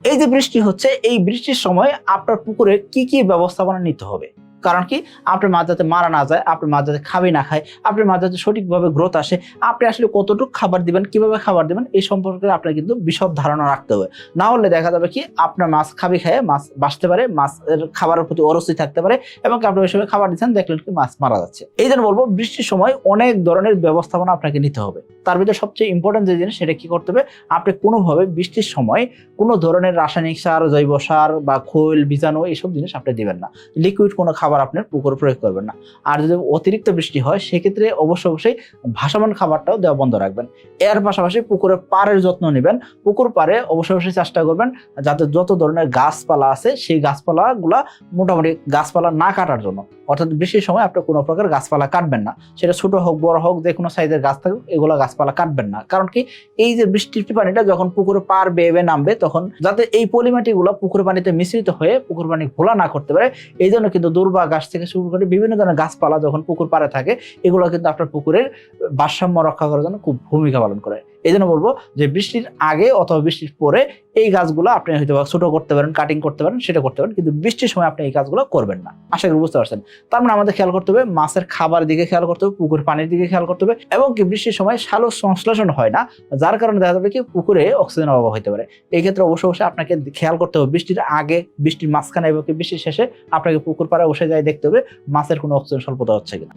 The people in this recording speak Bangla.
এই যে বৃষ্টি হচ্ছে, এই বৃষ্টির সময় আপনার পুকুরে কি কি ব্যবস্থাপনা নিতে হবে? কারণ কি, আপনার মাছ যাতে মারা না যায়, আপনার মাছ যাতে খাবি না খায়, আপনার মাছ যাতে সঠিকভাবে গ্রোথ আসে, আপনি আসলে কতটুকু খাবার দিবেন, কিভাবে খাবার দিবেন, এই সম্পর্কে আপনার কিন্তু বিশদ ধারণা রাখতে হবে। না হলে দেখা যাবে কি, আপনার মাছ খাবি খায় মাছ বাঁচতে পারে, মাছের খাবারের প্রতি অরুচি থাকতে পারে, এবং আপনি ওই সময় খাবার দিচ্ছেন, দেখলেন কি মাছ মারা যাচ্ছে। এই জন্য বলবো, বৃষ্টির সময় অনেক ধরনের ব্যবস্থাপনা আপনাকে নিতে হবে। তার ভিতরে সবচেয়ে ইম্পর্টেন্ট যে জিনিস, সেটা কি করতে হবে, আপনি কোনোভাবে বৃষ্টির সময় কোনো ধরনের রাসায়নিক সার, জৈব সার বা খৈল, বীজাণু এইসব জিনিস আপনি দিবেন না। লিকুইড কোনো খাবার আপনার পুকুরে প্রয়োগ করবেন না। আর যদি অতিরিক্ত বৃষ্টি হয়, সেক্ষেত্রে অবশ্যই ভাসমান খাবারটাও দেওয়া বন্ধ রাখবেন। এর পাশাপাশি পুকুরের পাড়ের যত্ন নেবেন। পুকুর পাড়ে অবশ্যই চেষ্টা করবেন যাতে যত ধরনের গাছপালা আছে, সেই গাছপালাগুলা মোটামুটি গাছপালা না কাটার জন্য। অর্থাৎ বৃষ্টির সময় আপনি কোনো প্রকার গাছপালা কাটবেন না। সেটা ছোট হোক, বড় হোক, যে কোনো সাইজের গাছ থাকুক, এগুলো গাছপালা কাটবেন না। কারণ কি, এই যে বৃষ্টির পানিটা যখন পুকুরে পার বেয়ে নামবে, তখন যাতে এই পলিমাটিগুলো পুকুর পানিতে মিশ্রিত হয়ে পুকুর পানি ঘোলা না করতে পারে, এই জন্য কিন্তু দূর্বা গাছ থেকে শুরু করে বিভিন্ন ধরনের গাছপালা যখন পুকুর পাড়ে থাকে, এগুলো কিন্তু আপনার পুকুরের ভারসাম্য রক্ষা করার জন্য খুব ভূমিকা পালন করে। এই জন্য বলবো যে বৃষ্টির আগে অথবা বৃষ্টির পরে এই গাছগুলো আপনি হয়তো ছোট করতে পারেন, কাটিং করতে পারেন, সেটা করতে পারেন, কিন্তু বৃষ্টির সময় আপনি এই কাজগুলো করবেন না। আশা করি বুঝতে পারছেন। তার মানে আমাদের খেয়াল করতে হবে, মাছের খাবার দিকে খেয়াল করতে হবে, পুকুর পানির দিকে খেয়াল করতে হবে, এবং কি বৃষ্টির সময় সালোক সংশ্লেষণ হয় না, যার কারণে দেখা যাবে কি পুকুরে অক্সিজেন অভাব হতে পারে। এই ক্ষেত্রে অবশ্যই আপনাকে খেয়াল করতে হবে, বৃষ্টির আগে, বৃষ্টির মাঝখানে এবং বৃষ্টির শেষে আপনাকে পুকুর পাড়ে বসে যাই দেখতে হবে মাছের কোনো অক্সিজেন স্বল্পতা হচ্ছে কিনা।